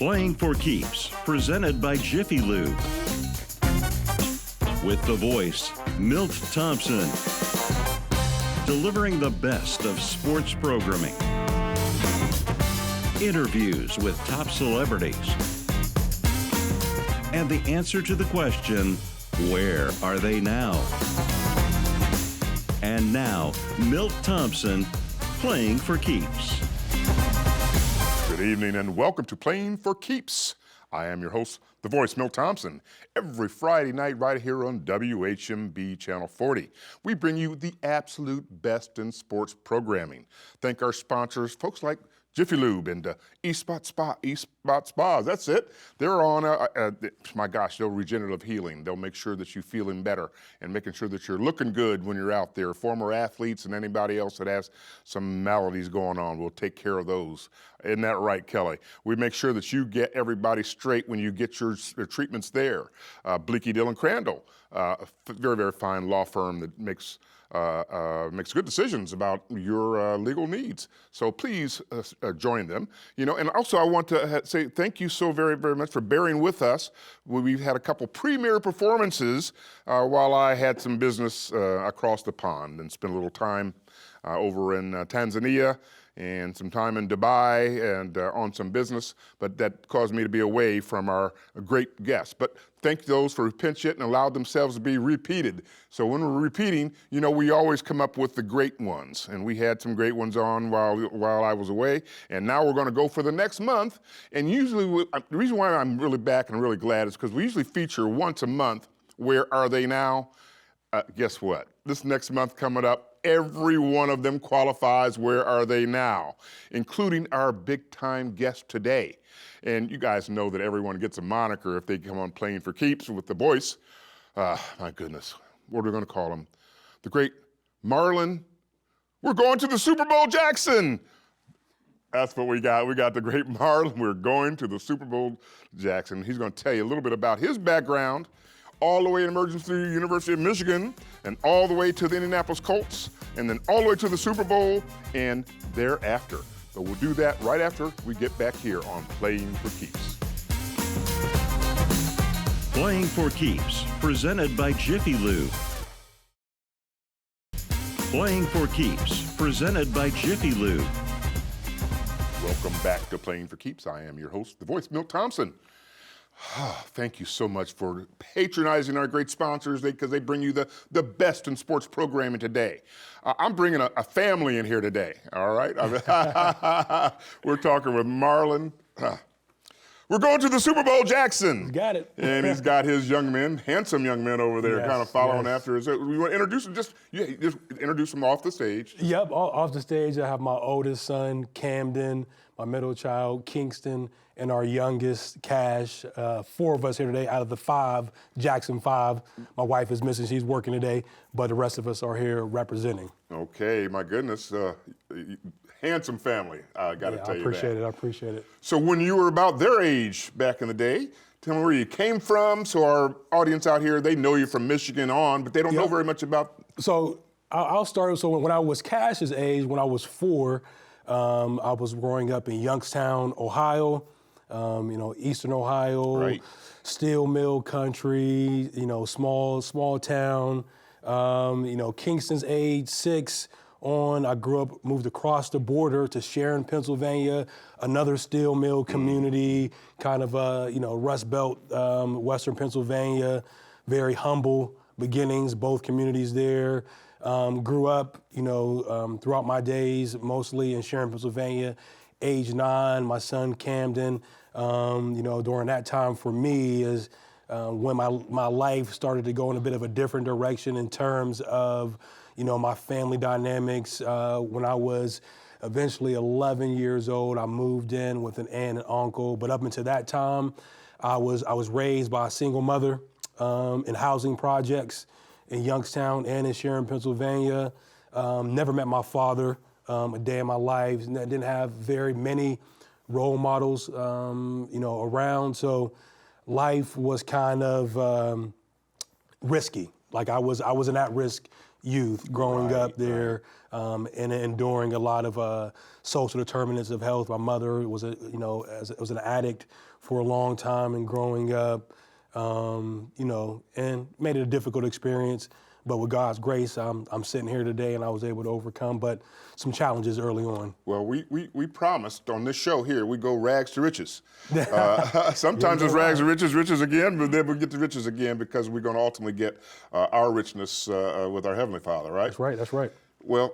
Playing for Keeps, presented by Jiffy Lube. With the voice, Milt Thompson. Delivering the best of sports programming. Interviews with top celebrities. And the answer to the question, where are they now? And now, Milt Thompson, Playing for Keeps. Good evening and welcome to Playing for Keeps. I am your host, the voice, Milt Thompson. Every Friday night right here on WHMB Channel 40. We bring you the absolute best in sports programming. Thank our sponsors, folks like Jiffy Lube and East Spot Spas. That's it. They're on, my gosh, they'll regenerative healing. They'll make sure that you're feeling better and making sure that you're looking good when you're out there. Former athletes and anybody else that has some maladies going on, we'll take care of those. Isn't that right, Kelly? We make sure that you get everybody straight when you get your treatments there. Bleaky Dillon Crandall, a very, very fine law firm that makes good decisions about your legal needs. So please join them. You know, and also I want to say thank you so very, very much for bearing with us. We've had a couple premier performances while I had some business across the pond and spent a little time over in Tanzania and some time in Dubai and on some business, but that caused me to be away from our great guests. But thank those for pinch it and allowed themselves to be repeated. So when we're repeating, you know, we always come up with the great ones, and we had some great ones on while I was away, and now we're gonna go for the next month. And usually, the reason why I'm really back and really glad is because we usually feature once a month, Where Are They Now? Guess what? This next month coming up, every one of them qualifies Where Are They Now, including our big-time guest today. And you guys know that everyone gets a moniker if they come on Playing for Keeps with the voice. My goodness, what are we going to call him? The great Marlon. We're going to the Super Bowl Jackson. That's what we got. We got the great Marlon. We're going to the Super Bowl Jackson. He's going to tell you a little bit about his background, all the way in emergence through the University of Michigan, and all the way to the Indianapolis Colts, and then all the way to the Super Bowl, and thereafter. But we'll do that right after we get back here on Playing for Keeps. Playing for Keeps, presented by Jiffy Lube. Playing for Keeps, presented by Jiffy Lube. Welcome back to Playing for Keeps. I am your host, the voice, Milt Thompson. Thank you so much for patronizing our great sponsors because they bring you the best in sports programming today. I'm bringing a family in here today, all right? We're talking with Marlon. We're going to the Super Bowl Jackson. He's got it. And he's got his young men, handsome young men over there, kind of following after. We want to introduce them, just introduce them off the stage. Yep, off the stage, I have my oldest son, Camden, my middle child, Kingston, and our youngest, Cash. 4 of us here today out of the 5, Jackson 5. My wife is missing, she's working today, but the rest of us are here representing. Okay, my goodness. Handsome family, I got to tell you that. I appreciate it. So when you were about their age back in the day, tell me where you came from, so our audience out here, they know you from Michigan on, but they don't know very much about... So I'll start, so when I was Cash's age, when I was 4, I was growing up in Youngstown, Ohio, Eastern Ohio, steel mill country, small town. Kingston's age 6 on, I grew up, moved across the border to Sharon, Pennsylvania, another steel mill community, kind of Rust Belt, Western Pennsylvania, very humble beginnings, both communities there. Grew up, throughout my days, mostly in Sharon, Pennsylvania. Age 9, my son Camden, during that time for me is when my life started to go in a bit of a different direction in terms of, my family dynamics. When I was eventually 11 years old, I moved in with an aunt and uncle. But up until that time, I was raised by a single mother in housing projects in Youngstown and in Sharon, Pennsylvania. Never met my father a day in my life. Didn't have very many role models, around. So life was kind of risky. Like I was an at-risk youth growing up there and enduring a lot of social determinants of health. My mother was was an addict for a long time and growing up, and made it a difficult experience. But with God's grace, I'm sitting here today and I was able to overcome, but some challenges early on. Well, we promised on this show here, we go rags to riches. Sometimes it's rags to riches again, but then we'll get to riches again because we're going to ultimately get our richness with our Heavenly Father, right? That's right. Well,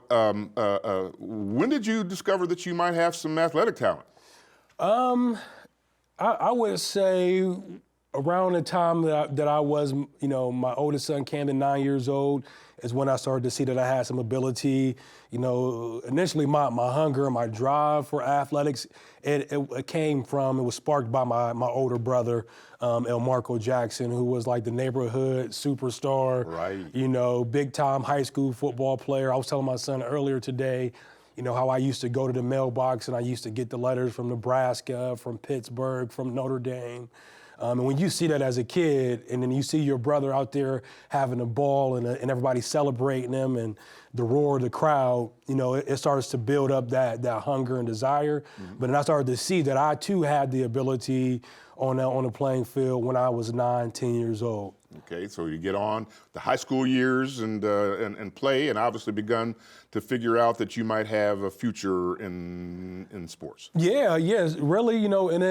when did you discover that you might have some athletic talent? I would say around the time that I was, my oldest son, Camden, 9 years old, is when I started to see that I had some ability. Initially my hunger and my drive for athletics, it was sparked by my older brother, El Marco Jackson, who was like the neighborhood superstar. Right. Big time high school football player. I was telling my son earlier today, how I used to go to the mailbox and I used to get the letters from Nebraska, from Pittsburgh, from Notre Dame. And when you see that as a kid, and then you see your brother out there having a ball and everybody celebrating him and the roar of the crowd, it starts to build up that hunger and desire. Mm-hmm. But then I started to see that I too had the ability on the playing field when I was 9, 10 years old. Okay, so you get on the high school years and play, and obviously begun to figure out that you might have a future in sports. Yeah, yes, really, and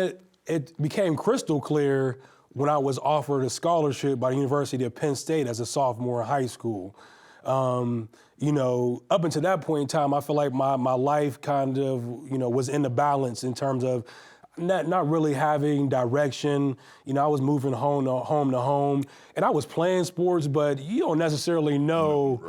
it became crystal clear when I was offered a scholarship by the University of Penn State as a sophomore in high school. Up until that point in time, I feel like my life kind of, was in the balance in terms of not really having direction. I was moving home to home, and I was playing sports, but you don't necessarily know,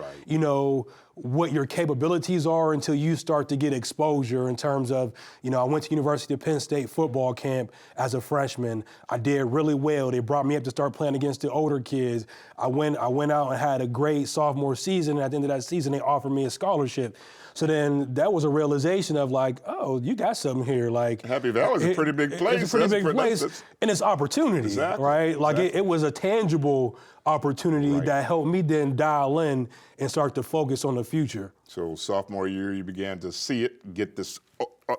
what your capabilities are until you start to get exposure in terms of, I went to University of Penn State football camp as a freshman. I did really well. They brought me up to start playing against the older kids. I went out and had a great sophomore season, and at the end of that season, they offered me a scholarship. So then that was a realization of like, oh, you got something here. Like Happy Valley's a pretty big place. It's a pretty big place, and it's opportunity, exactly, right? Like exactly. it was a tangible opportunity that helped me then dial in and start to focus on the future. So sophomore year, you began to see it, get this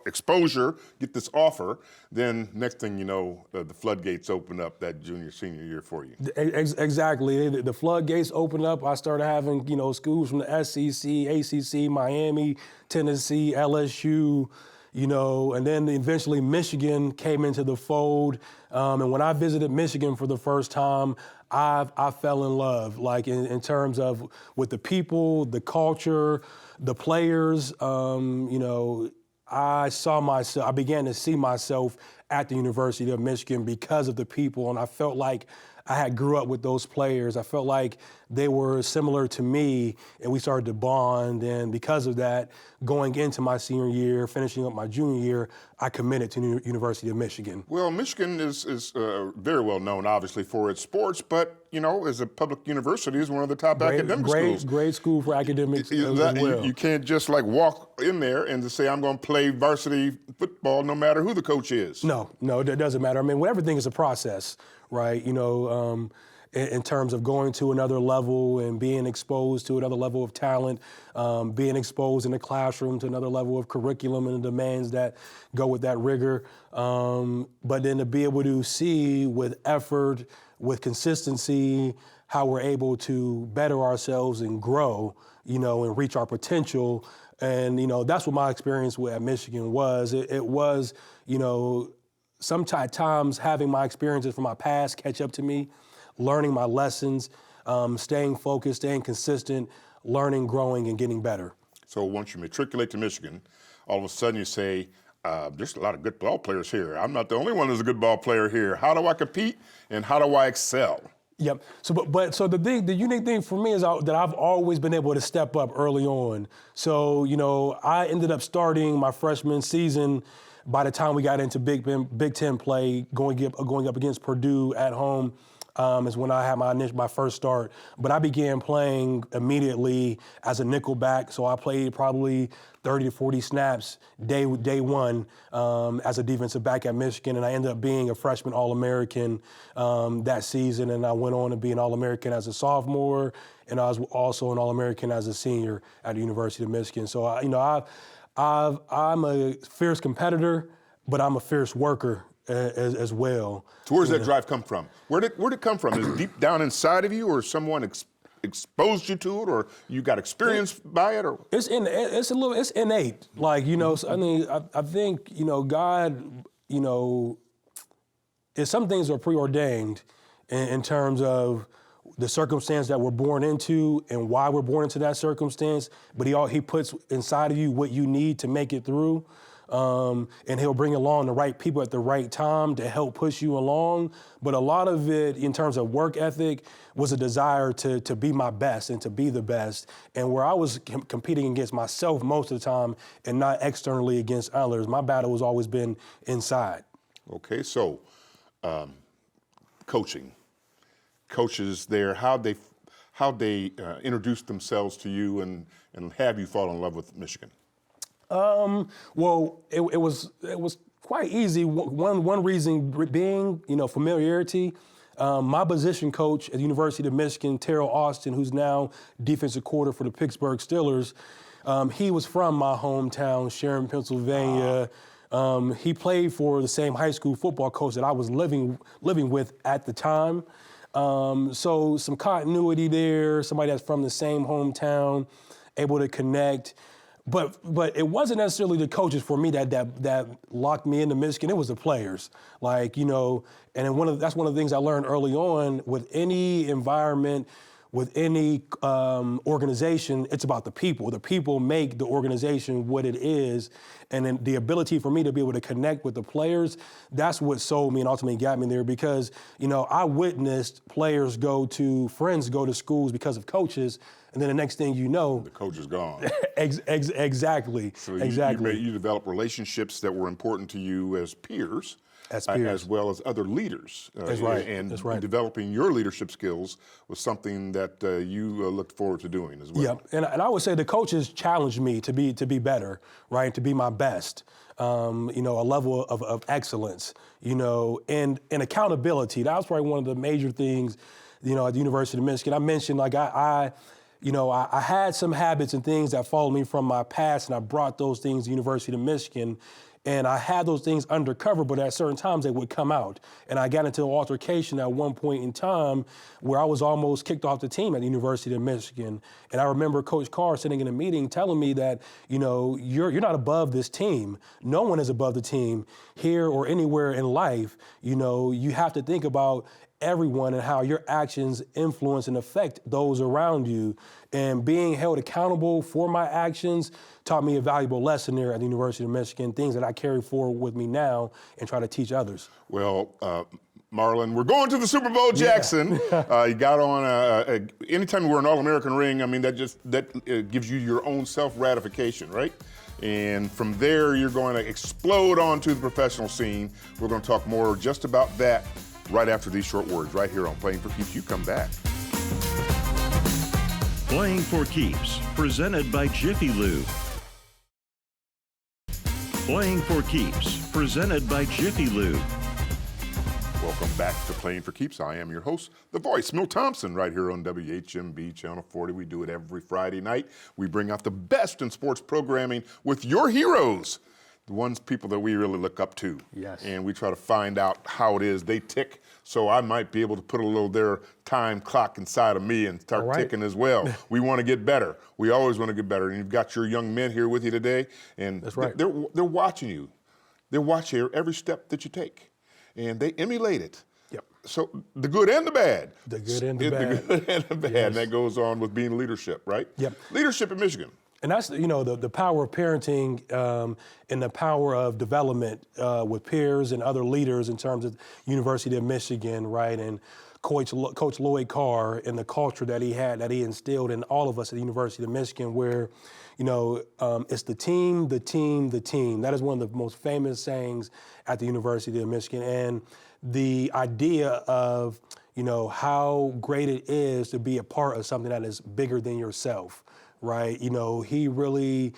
exposure, get this offer. Then next thing you know, the floodgates open up that junior, senior year for you. Exactly. The floodgates opened up. I started having, schools from the SEC, ACC, Miami, Tennessee, LSU, and then eventually Michigan came into the fold. And when I visited Michigan for the first time, I fell in love, like in terms of with the people, the culture, the players. I began to see myself at the University of Michigan because of the people, and I felt like I had grew up with those players. I felt like they were similar to me, and we started to bond. And because of that, going into my senior year, finishing up my junior year, I committed to the University of Michigan. Well, Michigan is very well known, obviously, for its sports, but as a public university, is one of the top academic schools. Great school for academics as well. You can't just like walk in there and just say, I'm going to play varsity football no matter who the coach is. No, it doesn't matter. I mean, everything is a process, right? In terms of going to another level and being exposed to another level of talent, being exposed in the classroom to another level of curriculum and the demands that go with that rigor. But then to be able to see with effort, with consistency, how we're able to better ourselves and grow, and reach our potential. And, that's what my experience at Michigan was. It was, sometimes having my experiences from my past catch up to me, learning my lessons, staying focused, staying consistent, learning, growing, and getting better. So once you matriculate to Michigan, all of a sudden you say, there's a lot of good ball players here. I'm not the only one who's a good ball player here. How do I compete and how do I excel? Yep. So the unique thing for me is that I've always been able to step up early on. So, I ended up starting my freshman season. By the time we got into Big Ten play, going up against Purdue at home, is when I had my first start. But I began playing immediately as a nickelback, so I played probably 30 to 40 snaps day one as a defensive back at Michigan, and I ended up being a freshman All-American that season, and I went on to be an All-American as a sophomore, and I was also an All-American as a senior at the University of Michigan. So, I'm a fierce competitor, but I'm a fierce worker as well. So where's that drive come from? Where'd it come from? Is it deep down inside of you, or someone exposed you to it, or you got experienced by it, or? It's innate. Like, I mean, I think, God, some things are preordained in terms of the circumstance that we're born into and why we're born into that circumstance, but he puts inside of you what you need to make it through. And he'll bring along the right people at the right time to help push you along. But a lot of it, in terms of work ethic, was a desire to be my best and to be the best. And where I was competing against myself most of the time and not externally against others, my battle has always been inside. Okay, so coaches there, how they introduced themselves to you and have you fall in love with Michigan? Well, it was quite easy. One reason being, familiarity. My position coach at the University of Michigan, Terrell Austin, who's now defensive coordinator for the Pittsburgh Steelers, he was from my hometown, Sharon, Pennsylvania. He played for the same high school football coach that I was living with at the time. So some continuity there, somebody that's from the same hometown, able to connect. But it wasn't necessarily the coaches for me that locked me into Michigan. It was the players, and then that's one of the things I learned early on with any environment, with any organization. It's about the people. The people make the organization what it is, and then the ability for me to be able to connect with the players. That's what sold me and ultimately got me there because I witnessed friends go to schools because of coaches. And then the next thing you know, the coach is gone. Exactly. So exactly. You developed relationships that were important to you as peers, as well as other leaders. That's right. And That's right. Developing your leadership skills was something that you looked forward to doing as well. Yep. And I would say the coaches challenged me to be better, right? To be my best. A level of excellence, and accountability. That was probably one of the major things, at the University of Michigan. I mentioned I had some habits and things that followed me from my past, and I brought those things to the University of Michigan. And I had those things undercover, but at certain times they would come out. And I got into an altercation at one point in time where I was almost kicked off the team at the University of Michigan. And I remember Coach Carr sitting in a meeting telling me that, you're not above this team. No one is above the team here or anywhere in life. You have to think about everyone and how your actions influence and affect those around you. And being held accountable for my actions taught me a valuable lesson there at the University of Michigan, things that I carry forward with me now and try to teach others. Well, Marlon, we're going to the Super Bowl, Jackson. You got on anytime you wear an All-American ring, I mean, that gives you your own self-ratification, right? And from there, you're going to explode onto the professional scene. We're going to talk more just about that right after these short words, right here on Playing for Keeps. You come back. Playing for Keeps, presented by Jiffy Lube. Playing for Keeps, presented by Jiffy Lube. Welcome back to Playing for Keeps. I am your host, The Voice, Milt Thompson, right here on WHMB Channel 40. We do it every Friday night. We bring out the best in sports programming with your heroes, the people that we really look up to. Yes. And we try to find out how it is they tick, so I might be able to put a little their time clock inside of me and start ticking as well. We want to get better. We always want to get better. And you've got your young men here with you today, and that's right. They're watching you. They're watching every step that you take, and they emulate it. Yep. So the good and the bad. The good and the bad. The good and the bad. Yes. And that goes on with being leadership, right? Yep. Leadership in Michigan. And that's, the power of parenting and the power of development with peers and other leaders in terms of University of Michigan, right? And Coach Lloyd Carr and the culture that he instilled in all of us at the University of Michigan where, it's the team, the team, the team. That is one of the most famous sayings at the University of Michigan. And the idea of, how great it is to be a part of something that is bigger than yourself, right? He really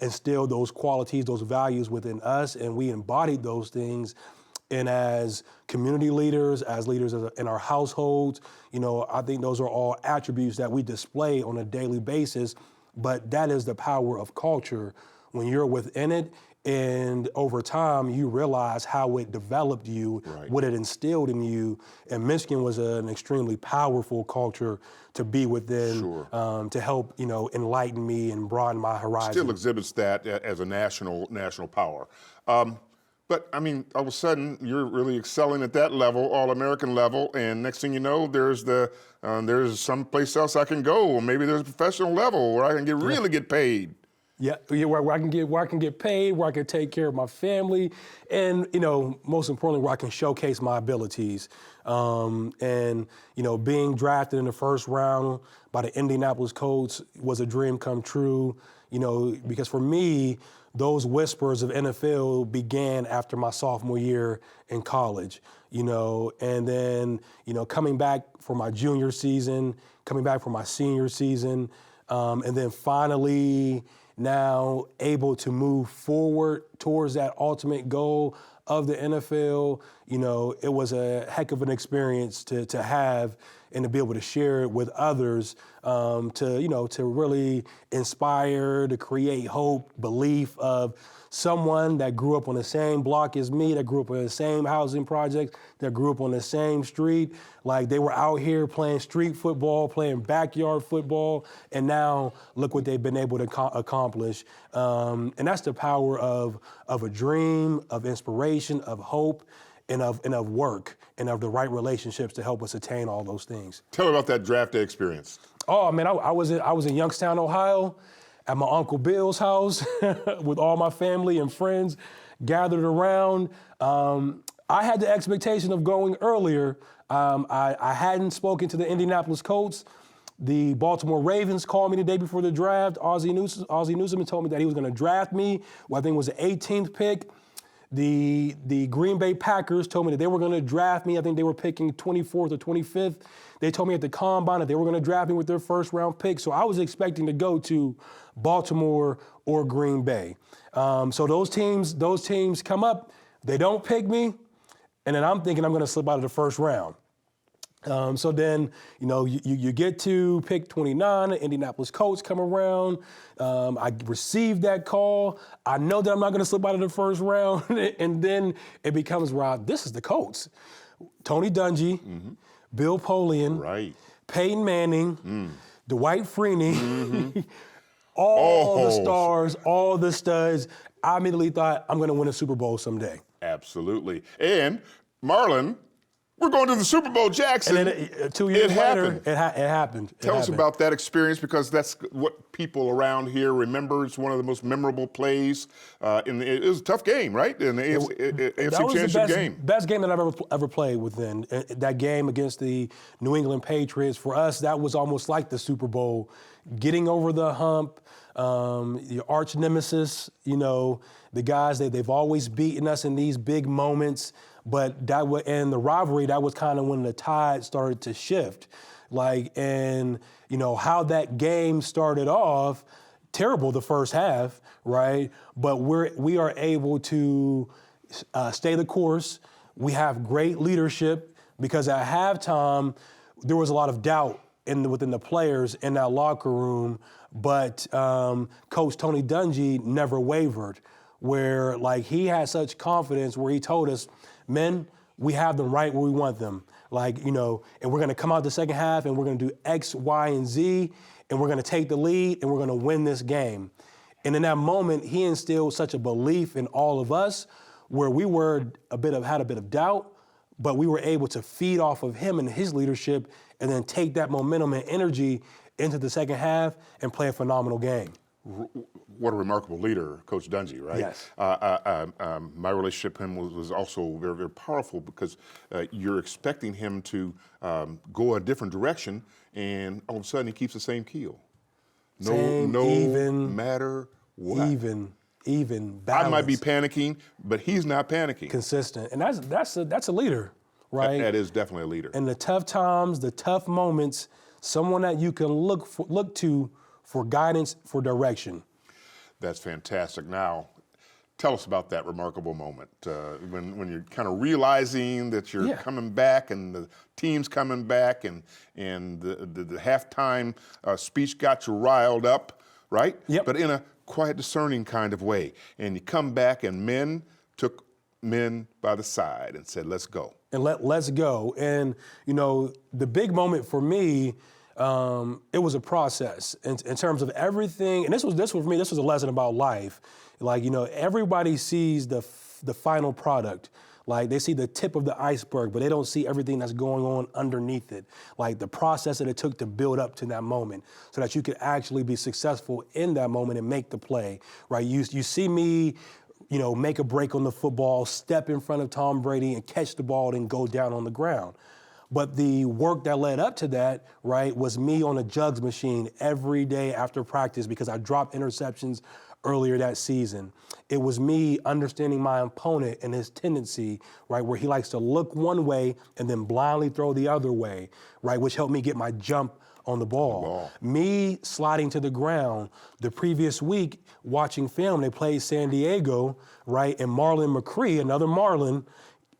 instilled those qualities, those values within us, and we embodied those things. And as community leaders, as leaders in our households, I think those are all attributes that we display on a daily basis. But that is the power of culture. When you're within it, and over time, you realize how it developed you, right. what it instilled in you. And Michigan was an extremely powerful culture to be within, sure. To help, enlighten me and broaden my horizon. Still exhibits that as a national power. But I mean, all of a sudden, you're really excelling at that level, All-American level, and next thing you know, there's someplace else I can go, or maybe there's a professional level where I can really get paid. Yeah, where I can get paid, where I can take care of my family, and most importantly, where I can showcase my abilities. And being drafted in the first round by the Indianapolis Colts was a dream come true. Because for me, those whispers of NFL began after my sophomore year in college. And then coming back for my junior season, coming back for my senior season, and then finally now able to move forward towards that ultimate goal of the NFL. It was a heck of an experience to have and to be able to share it with others, to really inspire, to create hope, belief of someone that grew up on the same block as me, that grew up in the same housing project, that grew up on the same street. Like, they were out here playing street football, playing backyard football, and now look what they've been able to accomplish. And that's the power of a dream, of inspiration, of hope, and of work, and of the right relationships to help us attain all those things. Tell me about that draft day experience. Oh man, I was in Youngstown, Ohio, at my Uncle Bill's house with all my family and friends gathered around. I had the expectation of going earlier. I hadn't spoken to the Indianapolis Colts. The Baltimore Ravens called me the day before the draft. Ozzie Newsome told me that he was going to draft me. I think it was the 18th pick. The Green Bay Packers told me that they were going to draft me. I think they were picking 24th or 25th. They told me at the Combine that they were going to draft me with their first-round pick. So I was expecting to go to Baltimore or Green Bay. So those teams come up. They don't pick me, and then I'm thinking I'm going to slip out of the first round. So then, you get to pick 29, the Indianapolis Colts come around. I received that call. I know that I'm not going to slip out of the first round. And then it becomes, Rob, this is the Colts. Tony Dungy, Bill Polian, right. Peyton Manning, Dwight Freeney, all the stars, all the studs. I immediately thought, I'm going to win a Super Bowl someday. Absolutely. And Marlon, we're going to the Super Bowl, Jackson. And then 2 years later, it happened. Tell us about that experience, because that's what people around here remember. It's one of the most memorable plays. It was a tough game, right? In the AFC Championship game. Best game that I've ever played within. That game against the New England Patriots, for us, that was almost like the Super Bowl. Getting over the hump, your arch nemesis, the guys that they've always beaten us in these big moments. But and the rivalry, that was kind of when the tide started to shift. How that game started off, terrible the first half, right? But we are able to stay the course. We have great leadership, because at halftime, there was a lot of doubt within the players in that locker room, but Coach Tony Dungy never wavered, where he had such confidence, where he told us, men, we have them right where we want them. And we're going to come out the second half and we're going to do X, Y, and Z, and we're going to take the lead and we're going to win this game. And in that moment, he instilled such a belief in all of us, where we had a bit of doubt, but we were able to feed off of him and his leadership, and then take that momentum and energy into the second half and play a phenomenal game. What a remarkable leader, Coach Dungy, right? Yes. My relationship with him was also very, very powerful, because you're expecting him to go a different direction, and all of a sudden he keeps the same keel. No matter what. Even balance. I might be panicking, but he's not panicking. Consistent, and that's a leader. right? That is definitely a leader. In the tough times, the tough moments, someone that you can look to for guidance, for direction. That's fantastic. Now, tell us about that remarkable moment when you're kind of realizing that you're coming back and the team's coming back and the halftime speech got you riled up, right? Yep. But in a quiet, discerning kind of way. And you come back and men took men by the side and said, let's go. And let's go. And, you know, the big moment for me, it was a process in terms of everything. And this was for me, this was a lesson about life. Like, you know, everybody sees the final product. Like, they see the tip of the iceberg, but they don't see everything that's going on underneath it. Like, the process that it took to build up to that moment so that you could actually be successful in that moment and make the play, right? You see me, you know, make a break on the football, step in front of Tom Brady and catch the ball and go down on the ground. But the work that led up to that, right, was me on a jugs machine every day after practice because I dropped interceptions earlier that season. It was me understanding my opponent and his tendency, right, where he likes to look one way and then blindly throw the other way, right, which helped me get my jump on the ball. Me sliding to the ground the previous week, watching film, they played San Diego, right, and Marlon McCree, another Marlon,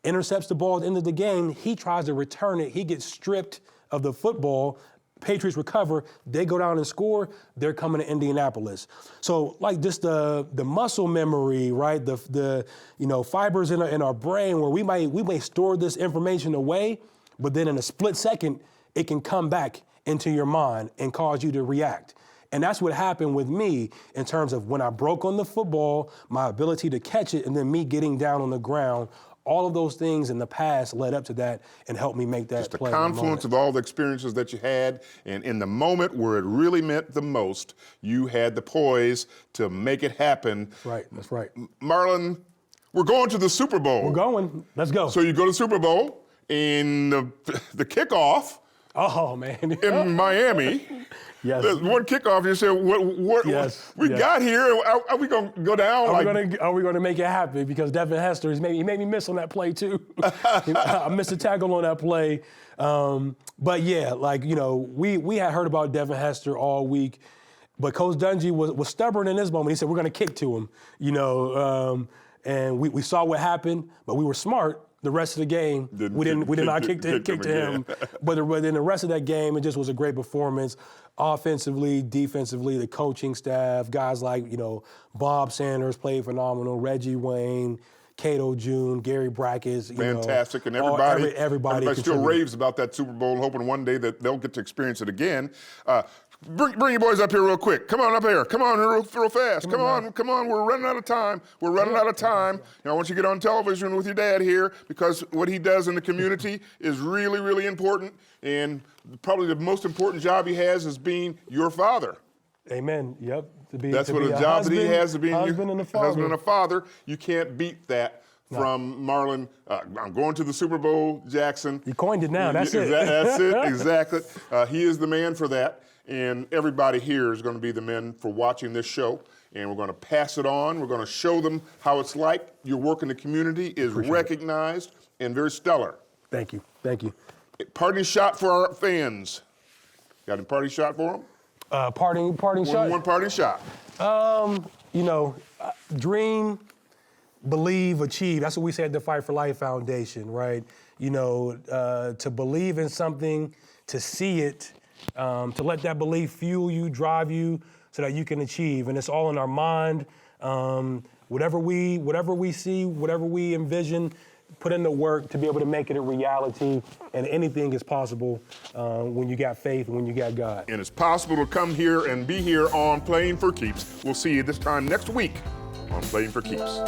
intercepts the ball at the end of the game. He tries to return it. He gets stripped of the football. Patriots recover. They go down and score. They're coming to Indianapolis. So, like, just the muscle memory, right? The you know, fibers in our brain where we may store this information away, but then in a split second, it can come back into your mind and cause you to react. And that's what happened with me in terms of when I broke on the football, my ability to catch it, and then me getting down on the ground. All of those things in the past led up to that and helped me make that Just the play. confluence of all the experiences that you had, and in the moment where it really meant the most, you had the poise to make it happen. Right, that's right. Marlon, we're going to the Super Bowl. We're going. Let's go. So you go to the Super Bowl, and the kickoff Oh, man. in Miami. Yes. There's one kickoff, you said, what we got here, are we going to go down? Are we going to make it happen? Because Devin Hester, he made me miss on that play, too. I missed a tackle on that play. But, yeah, like, you know, we had heard about Devin Hester all week. But Coach Dungy was stubborn in this moment. He said, we're going to kick to him, you know. And we saw what happened, but we were smart. The rest of the game, we did not kick to him. But in the rest of that game, it just was a great performance. Offensively, defensively, the coaching staff, guys like, you know, Bob Sanders played phenomenal, Reggie Wayne, Cato June, Gary Brackus. Fantastic, and everybody still raves about that Super Bowl, hoping one day that they'll get to experience it again. Bring your boys up here real quick. Come on up here. Come on real fast. Come on. We're running out of time. Now, I want you to get on television with your dad here because what he does in the community is really, really important. And probably the most important job he has is being your father. Amen. Yep. That's what a job that he has, to be husband and a father. Husband and a father. You can't beat that. From Marlon, I'm going to the Super Bowl, Jackson. You coined it now. That's it. That's it, exactly. He is the man for that. And everybody here is going to be the men for watching this show. And we're going to pass it on. We're going to show them how it's like. Your work in the community is recognized and very stellar. Thank you. Parting shot for our fans. Got a parting shot for them? Parting shot? One parting shot. You know, dream, believe, achieve. That's what we say at the Fight for Life Foundation, right? You know, to believe in something, to see it, to let that belief fuel you, drive you, so that you can achieve. And it's all in our mind. Whatever we see, whatever we envision, put in the work to be able to make it a reality. And anything is possible when you got faith and when you got God. And it's possible to come here and be here on Playing for Keeps. We'll see you this time next week on Playing for Keeps.